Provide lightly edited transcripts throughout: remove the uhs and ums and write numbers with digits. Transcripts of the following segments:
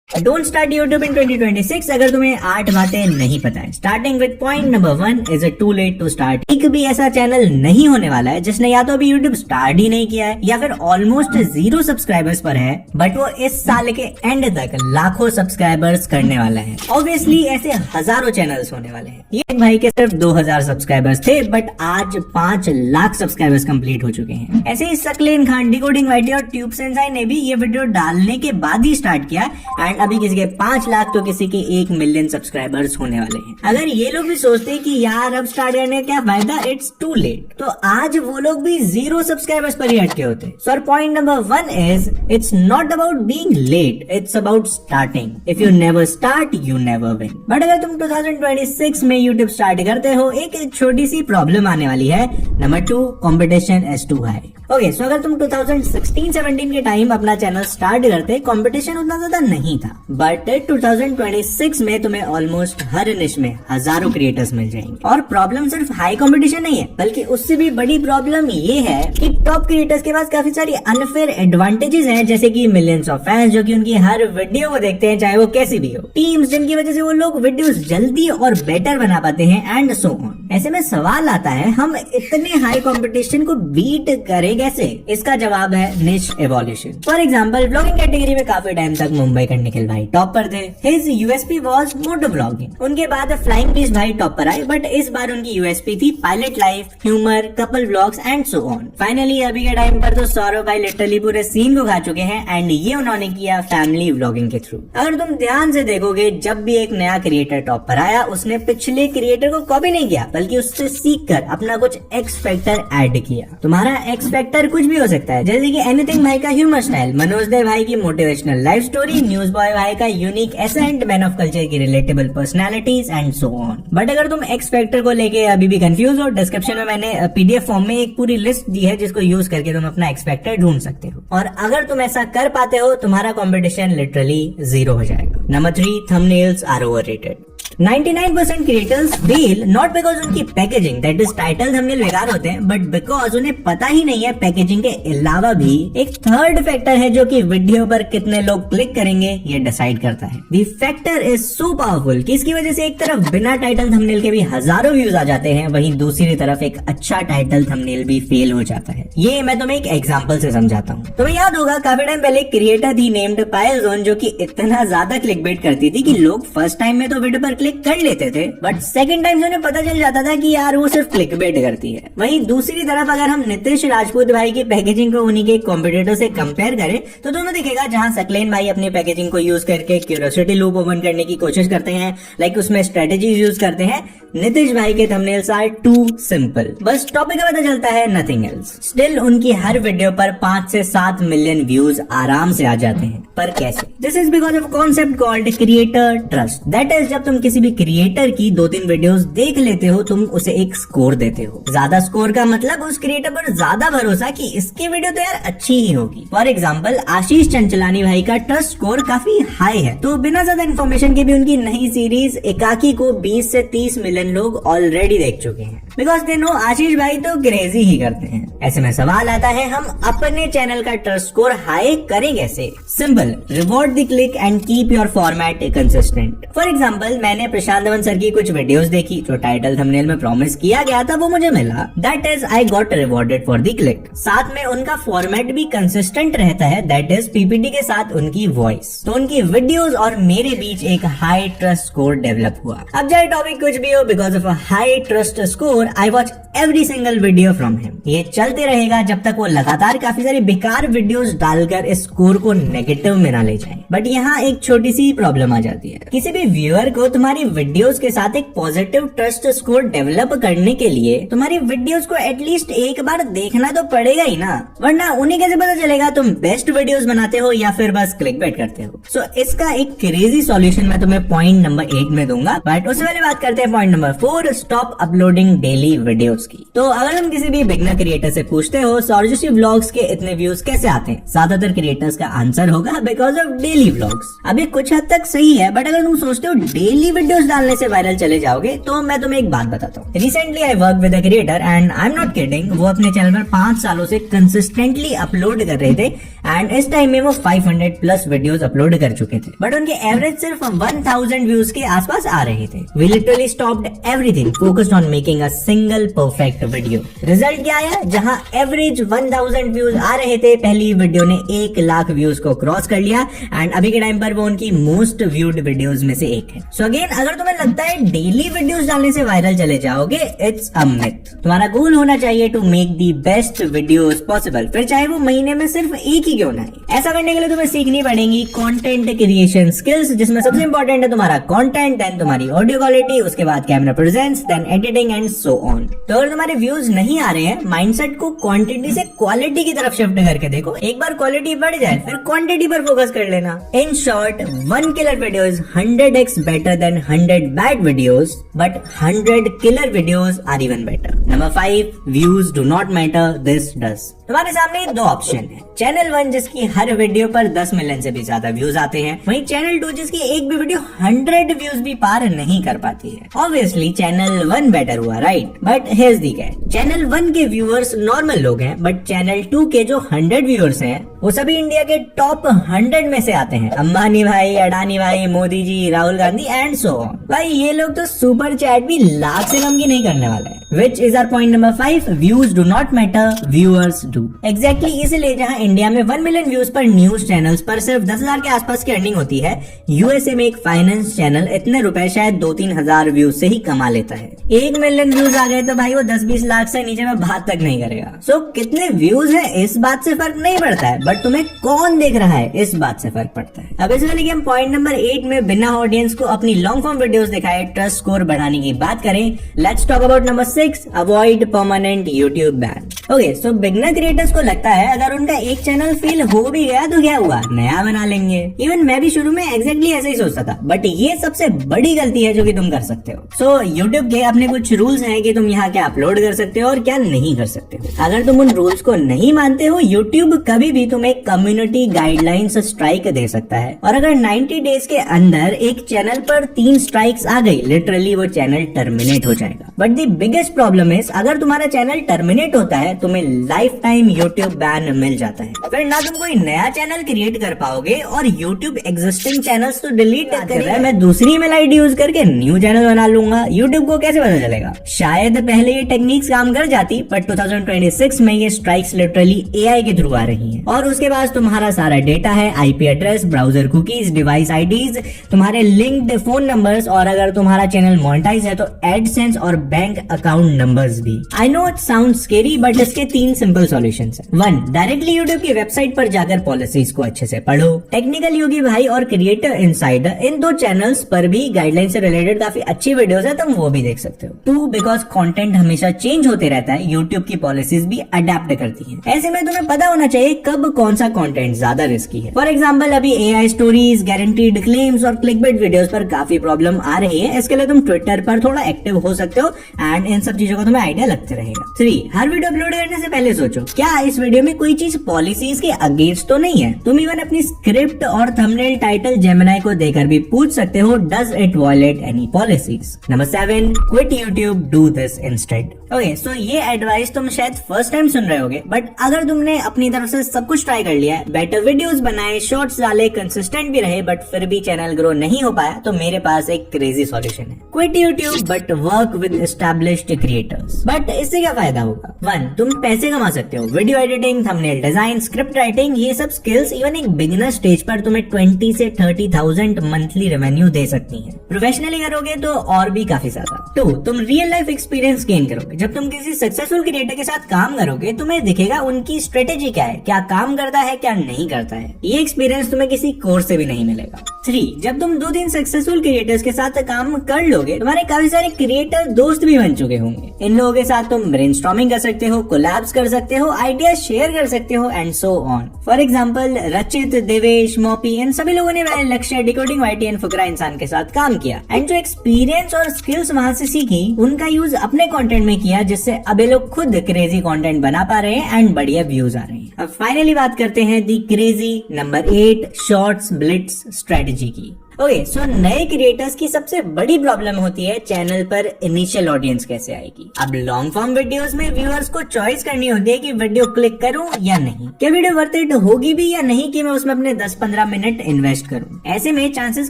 Don't start YouTube in 2026 अगर तुम्हें 8 बातें नहीं पता है। Starting with point number 1, is it too late to start. एक भी ऐसा चैनल नहीं होने वाला है जिसने या तो अभी यूट्यूब स्टार्ट ही नहीं किया है या फिर ऑलमोस्ट 0 सब्सक्राइबर्स पर है, बट वो इस साल के एंड तक लाखों सब्सक्राइबर्स करने वाला है। ऑब्वियसली ऐसे हजारों चैनल्स होने वाले हैं। ये भाई के सिर्फ 2000 सब्सक्राइबर्स थे, बट आज 5 लाख सब्सक्राइबर्स कंप्लीट हो चुके हैं। ऐसे ही सकलेन खान, डिकोडिंग वाइटी और ट्यूब सेंसाई ने भी ये वीडियो डालने के बाद ही स्टार्ट किया, एंड अभी किसी के 5 लाख तो किसी के 1 मिलियन सब्सक्राइबर्स होने वाले हैं। अगर ये लोग भी सोचते कि यार अब स्टार्ट करने का क्या फायदा, इट्स टू लेट, तो आज वो लोग भी 0 सब्सक्राइबर्स पर ही अटके होते। So point number 1 is it's not about being late, it's about starting. If you never start you never win. But अगर तुम 2026 में यूट्यूब स्टार्ट करते हो, एक छोटी सी प्रॉब्लम आने वाली है। Number 2, competition is too high. Okay, so अगर तुम 2016-17 के टाइम अपना चैनल स्टार्ट करते, कंपटीशन उतना ज्यादा नहीं था, बट 2026 में तुम्हें ऑलमोस्ट हर निश में हजारों क्रिएटर्स मिल जाएंगे। और प्रॉब्लम सिर्फ हाई कंपटीशन नहीं है, बल्कि उससे भी बड़ी प्रॉब्लम ये है कि टॉप क्रिएटर्स के पास काफी सारी अनफेयर एडवांटेजेस हैं, जैसे कि मिलियंस ऑफ फैंस जो कि उनकी हर वीडियो को देखते हैं, चाहे वो कैसी भी हो, टीम्स जिनकी वजह से वो लोग वीडियोस जल्दी और बेटर बना पाते हैं, एंड सो ऑन। ऐसे में सवाल आता है, हम इतने हाई कंपटीशन को बीट करें कैसे? इसका जवाब है निश evolution. For example, vlogging category में काफी टाइम तक मुंबई का निखिल भाई टॉप पर थे। His USP was moto vlogging. उनके बाद फ्लाइंग बीस्ट भाई टॉप पर आए, बट इस बार उनकी यूएसपी थी pilot life, humour, couple vlogs and so on. Finally अभी के टाइम पर तो सौरभ भाई लिटरली पूरे सीन को खा चुके हैं, एंड ये उन्होंने किया फैमिली व्लॉगिंग के थ्रू। अगर तुम ध्यान से देखोगे, जब भी एक नया क्रिएटर टॉप पर आया, उसने पिछले क्रिएटर को कॉपी नहीं किया, बल्कि उससे सीख कर अपना कुछ एक्स फैक्टर ऐड किया। तुम्हारा एक्स फैक्टर कुछ भी हो सकता है, जैसे कि एनीथिंग भाई का ह्यूमर स्टाइल, मनोज देव भाई की motivational life story, news boy भाई का unique ascent, man of culture की relatable personalities and so on. But अगर तुम एक्स फैक्टर को लेके अभी भी कंफ्यूज हो, डिस्क्रिप्शन में मैंने पीडीएफ फॉर्म में एक पूरी लिस्ट दी है, जिसको यूज करके तुम अपना एक्स फैक्टर ढूंढ सकते हो। और अगर तुम ऐसा कर पाते हो, तुम्हारा कॉम्पिटिशन लिटरली 0 हो जाएगा। Number 3, thumbnails are overrated. 99% creators fail not because उनकी पैकेजिंग, दैट इज टाइटल थंबनेल बेकार होते हैं, बट बिकॉज उन्हें पता ही नहीं है पैकेजिंग के अलावा भी एक थर्ड फैक्टर है जो कि वीडियो पर कितने लोग क्लिक करेंगे ये डिसाइड करता है। The factor is so powerful कि इसकी वजह से एक तरफ बिना टाइटल थंबनेल के भी हजारों व्यूज आ जाते हैं, वहीं दूसरी तरफ एक अच्छा टाइटल थंबनेल भी फेल हो जाता है। ये मैं तुम्हें एक एग्जांपल से समझाता हूँ। तुम्हें याद होगा, काफी टाइम पहले क्रिएटर थी नेम्ड पायल जोन, जो कि इतना ज्यादा क्लिकबेट करती थी कि लोग फर्स्ट टाइम में तो वीडियो पर क्लिक कर लेते थे, बट सेकंड टाइम से उन्हें पता चल जाता था कि यार वो सिर्फ क्लिकबेट करती है। वहीं दूसरी तरफ अगर हम नितिश राजपूत भाई की पैकेजिंग को उन्हीं के कॉम्पिटिटर से कंपेयर करें, तो दोनों दिखेगा, जहां सकलेन भाई अपनी पैकेजिंग को यूज करके क्यूरियोसिटी लूप ओपन करने की कोशिश करते हैं, लाइक उसमें स्ट्रेटेजीज यूज करते हैं, नितिश भाई के थंबनेल्स आर टू सिंपल, बस टॉपिक का पता चलता है, नथिंग एल्स। स्टिल उनकी हर वीडियो पर 5 से 7 मिलियन व्यूज आराम से आ जाते हैं। पर कैसे? This is because of concept called creator trust. That is, जब तुम किसी भी क्रिएटर की 2-3 वीडियोस देख लेते हो, तुम उसे एक स्कोर देते हो। ज्यादा स्कोर का मतलब उस क्रिएटर पर ज्यादा भरोसा कि इसकी वीडियो तो यार अच्छी ही होगी। फॉर एग्जाम्पल, आशीष चंचलानी भाई का ट्रस्ट स्कोर काफी हाई है, तो बिना ज्यादा इन्फॉर्मेशन के भी उनकी नई सीरीज एकाकी को 20 से 30 मिलियन लोग ऑलरेडी देख चुके हैं, बिकॉज दे नो आशीष भाई तो क्रेजी ही करते हैं। ऐसे में सवाल आता है, हम अपने चैनल का ट्रस्ट स्कोर हाई करें कैसे? Simple, reward the click and keep your format consistent. For example, मैंने प्रशांत धवन सर की कुछ वीडियोस देखी, जो टाइटल थंबनेल में प्रॉमिस किया गया था वो मुझे मिला, that is I got rewarded for the click. साथ में उनका फॉर्मेट भी कंसिस्टेंट रहता है, दैट इज पीपीटी के साथ उनकी वॉइस। तो उनकी वीडियोस और मेरे बीच एक हाई ट्रस्ट स्कोर डेवलप हुआ। अब चाहे टॉपिक कुछ भी हो, because of a high trust score I watch every single video from him. ये चलते रहेगा जब तक वो लगातार काफी सारी बेकार वीडियोस डालकर इस स्कोर को नेगेटिव में ना ले जाए। बट यहाँ एक छोटी सी प्रॉब्लम आ जाती है, किसी भी व्यूअर को तुम्हारी वीडियोस के साथ एक पॉजिटिव ट्रस्ट स्कोर डेवलप करने के लिए तुम्हारी वीडियोस को एटलीस्ट एक बार देखना तो पड़ेगा ही ना, वरना उन्हें कैसे पता चलेगा तुम बेस्ट वीडियोस बनाते हो या फिर बस क्लिकबेट करते हो। सो इसका एक क्रेजी सॉल्यूशन मैं तुम्हें पॉइंट नंबर 8 में दूंगा, बट उससे पहले बात करते हैं point number 4, stop uploading daily daily videos की। तो अगर हम किसी भी बिगनर क्रिएटर से पूछते हो सौरजशी व्लॉग्स के इतने व्यूज कैसे आते हैं, ज्यादातर क्रिएटर्स का आंसर होगा बिकॉज ऑफ डेली व्लॉग्स। अब ये कुछ हद तक सही है, बट अगर तुम सोचते हो डेली वीडियोस डालने से वायरल चले जाओगे, तो मैं तुम्हें एक बात बताता हूँ। Recently I work with a creator and I am not kidding, वो अपने चैनल पर 5 सालों से कंसिस्टेंटली अपलोड कर रहे थे एंड इस टाइम में वो 500 प्लस वीडियोस अपलोड कर चुके थे, बट उनके एवरेज सिर्फ 1000 व्यूज के आसपास आ रहे थे। We literally stopped everything, focused on making a single perfect video. Result क्या आया? जहां एवरेज 1000 व्यूज आ रहे थे, पहली वीडियो ने 1 लाख व्यूज को क्रॉस कर लिया एंड अभी के टाइम पर वो उनकी मोस्ट व्यूड वीडियोस में से एक है। सो अगेन, अगर तुम्हें लगता है डेली वीडियोस डालने से वायरल चले जाओगे, इट्स अ मिथ। तुम्हारा गोल होना चाहिए to make the best videos possible, फिर चाहे वो महीने में सिर्फ एक ही क्यों ना है। ऐसा करने के लिए तुम्हें सीखनी पड़ेगी कंटेंट क्रिएशन स्किल्स, जिसमें सबसे इंपॉर्टेंट है तुम्हारा कंटेंट, देन तुम्हारी ऑडियो क्वालिटी, उसके बाद camera presence, then editing and so on. तो अगर तुम्हारे व्यूज नहीं आ रहे हैं, माइंडसेट को क्वांटिटी से क्वालिटी की तरफ शिफ्ट करके देखो। एक बार क्वालिटी बढ़ जाए फिर क्वांटिटी पर फोकस कर लेना। In short, 1 killer video is 100x better than 100 bad videos, but 100 killer videos are even better. Number 5, views do not matter, this does. तुम्हारे सामने 2 ऑप्शन है, चैनल 1 जिसकी हर वीडियो पर 10 मिलियन से भी ज्यादा व्यूज आते हैं, वहीं चैनल 2 जिसकी एक भी वीडियो 100 व्यूज भी पार नहीं कर पाती है। ऑब्वियसली चैनल 1 बेटर हुआ, right? But here's the catch, channel 1 के व्यूअर्स नॉर्मल लोग हैं, बट चैनल 2 के जो 100 व्यूअर्स हैं वो सभी इंडिया के टॉप 100 में से आते हैं। अंबानी भाई, अडानी भाई, Modi ji, Rahul Gandhi and so on. भाई ये लोग तो सुपर चैट भी लाख से कम की नहीं करने वाले हैं। Which is our point number 5, views do not matter, viewers do. Exactly इसलिए जहां इंडिया में 1 मिलियन व्यूज पर न्यूज चैनल्स पर सिर्फ 10,000 के आसपास की अर्निंग होती है, यूएसए में एक फाइनेंस चैनल इतने रुपए शायद 2-3 हजार व्यूज से ही कमा लेता है। 1 मिलियन व्यूज आ गए तो भाई वो 10-20 लाख से नीचे में बात तक नहीं करेगा। सो कितने व्यूज है इस बात से फर्क नहीं पड़ता है, बट तुम्हें कौन देख रहा है इस बात से फर्क पड़ता है। अब इसलिए कि हम पॉइंट नंबर 8 में बिना ऑडियंस को अपनी लॉन्ग फॉर्म वीडियोस दिखाए ट्रस्ट स्कोर बढ़ाने की बात करें, let's talk about number 6, avoid permanent YouTube ban. Okay, so beginner creators को लगता है अगर उनका एक चैनल फेल हो भी गया तो क्या हुआ, नया बना लेंगे। इवन मैं भी शुरू में एग्जैक्टली ऐसे ही सोचता था, बट ये सबसे बड़ी गलती है जो कि तुम कर सकते हो। सो यूट्यूब के अपने कुछ रूल्स हैं कि तुम यहाँ क्या अपलोड कर सकते हो और क्या नहीं कर सकते हो। अगर तुम उन रूल्स को नहीं मानते हो, यूट्यूब कभी भी तुम्हें कम्युनिटी गाइडलाइंस स्ट्राइक दे सकता है। और अगर 90 डेज के अंदर एक चैनल पर 3 स्ट्राइक्स आ गई, लिटरली वो चैनल टर्मिनेट हो जाएगा। But the biggest problem is, अगर तुम्हारा चैनल टर्मिनेट होता है, तुम्हें लाइफ टाइम यूट्यूब बैन मिल जाता है। फिर ना तुम कोई नया चैनल क्रिएट कर पाओगे और यूट्यूब एग्जिस्टिंग चैनल्स तो डिलीट कर रहा है, मैं दूसरी ईमेल आईडी यूज करके न्यू चैनल बना लूंगा। यूट्यूब को कैसे पता चलेगा? शायद पहले ये टेक्निक्स काम कर जाती, पर 2026 में ये स्ट्राइक्स लिटरली एआई के थ्रू आ रही हैं। और उसके बाद तुम्हारा सारा डेटा है, IP address, browser cookies, device IDs, तुम्हारे लिंक्ड फोन नंबर्स, और अगर तुम्हारा चैनल मोनेटाइज है तो एडसेंस और बैंक अकाउंट नंबर्स भी। I know it sound scary, but इसके 3 सिंपल सॉल्यूशंस हैं। 1, डायरेक्टली यूट्यूब की वेबसाइट पर जाकर पॉलिसीज को अच्छे से पढ़ो। टेक्निकल योगी भाई और क्रिएटर इनसाइडर, इन 2 चैनल्स पर भी गाइडलाइन से रिलेटेड काफी अच्छी वीडियोस है, तुम वो भी देख सकते हो। 2, बिकॉज कंटेंट हमेशा चेंज होते रहता है, यूट्यूब की पॉलिसीज भी अडेप्ट करती हैं। ऐसे में तुम्हें पता होना चाहिए कब कौन सा कंटेंट ज्यादा रिस्की है। फॉर एग्जांपल, अभी एआई स्टोरीज, गारंटीड क्लेम्स और क्लिकबेट वीडियोस पर काफी प्रॉब्लम आ रही है। इसके लिए तुम ट्विटर पर थोड़ा एक्टिव हो सकते हो एंड इन सब चीजों का तुम्हें आइडिया लगते रहेगा। 3, हर वीडियो अपलोड करने से पहले सोचो क्या इस वीडियो में कोई चीज पॉलिसीज के अगेंस्ट तो नहीं है। तुम इवन अपनी स्क्रिप्ट और थंबनेल टाइटल जेमिनाई को देकर भी पूछ सकते हो, does it violate any policies. Number 7, quit YouTube, do this instead. Okay, so ये एडवाइस तुम शायद फर्स्ट टाइम सुन रहे होगे, बट अगर तुमने अपनी तरफ से सब कुछ ट्राई कर लिया है, बेटर वीडियोस बनाए, शॉर्ट्स डाले, कंसिस्टेंट भी रहे, बट फिर भी चैनल ग्रो नहीं हो पाया, तो मेरे पास एक क्रेजी सॉल्यूशन है। Quit YouTube but work with established creators. But इससे क्या फायदा होगा? 1, तुम पैसे कमा सकते हो। Video editing, thumbnail design, script writing, ये सब स्किल्स इवन एक बिगिनर स्टेज पर तुम्हें 20 से 30,000 मंथली रेवेन्यू दे सकती है। प्रोफेशनली करोगे तो और भी काफी ज्यादा। 2, तुम रियल लाइफ एक्सपीरियंस गेन करोगे। जब तुम किसी सक्सेसफुल क्रिएटर के साथ काम करोगे, तुम्हें दिखेगा उनकी स्ट्रेटेजी क्या है, क्या काम करता है, क्या नहीं करता है। ये एक्सपीरियंस तुम्हें किसी कोर्स से भी नहीं मिलेगा। 3, जब तुम 2-3 सक्सेसफुल क्रिएटर्स के साथ काम कर लोगे, तुम्हारे काफी सारे क्रिएटर दोस्त भी बन चुके होंगे। इन लोगों के साथ तुम ब्रेनस्टॉर्मिंग कर सकते हो, कोलैब्स कर सकते हो, आइडिया शेयर कर सकते हो and so on. For example रचित, देवेश, मोपी इन सभी लोगों ने मेरे लक्ष्य डिकोडिंग YT एंड फुकरा इंसान के साथ काम किया एंड जो एक्सपीरियंस और स्किल्स वहां से सीखी उनका यूज अपने कंटेंट में किया, जिससे अब ये लोग खुद क्रेजी कंटेंट बना पा रहे हैं एंड बढ़िया व्यूज आ रहे हैं। अब फाइनली बात करते हैं the crazy number 8 shorts blitz strategy की। ओके सो नए क्रिएटर्स की सबसे बड़ी प्रॉब्लम होती है चैनल पर इनिशियल ऑडियंस कैसे आएगी। अब लॉन्ग फॉर्म वीडियोस में व्यूअर्स को चॉइस करनी होती है कि वीडियो क्लिक करूं या नहीं, क्या वीडियो वर्थ इट होगी भी या नहीं कि मैं उसमें अपने 10-15 मिनट इन्वेस्ट करूं। ऐसे में चांसेस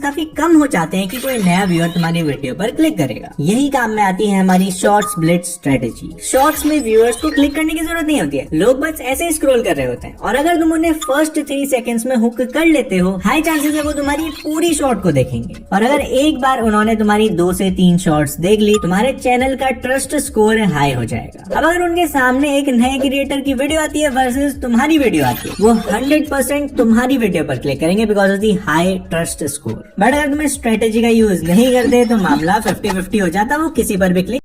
काफी कम हो जाते हैं कि कोई नया व्यूअर तुम्हारी वीडियो पर क्लिक करेगा। यही काम में आती है हमारी शॉर्ट्स ब्लिट्स स्ट्रेटेजी। शॉर्ट्स में व्यूअर्स को क्लिक करने की जरूरत नहीं होती है, लोग बस ऐसे ही स्क्रॉल कर रहे होते हैं और अगर तुम उन्हें फर्स्ट 3 सेकंड्स में हुक कर लेते हो, हाई चांसेस है वो तुम्हारी पूरी शॉर्ट को देखेंगे। और अगर एक बार उन्होंने तुम्हारी 2 से 3 शॉर्ट्स देख ली, तुम्हारे चैनल का ट्रस्ट स्कोर हाई हो जाएगा। अब अगर उनके सामने एक नए क्रिएटर की वीडियो आती है वर्सेस तुम्हारी वीडियो आती है, वो 100% तुम्हारी वीडियो पर क्लिक करेंगे because of the high trust score. But अगर तुम इस स्ट्रेटेजी का यूज नहीं करते तो मामला 50-50 हो जाता, वो किसी पर भी क्लिक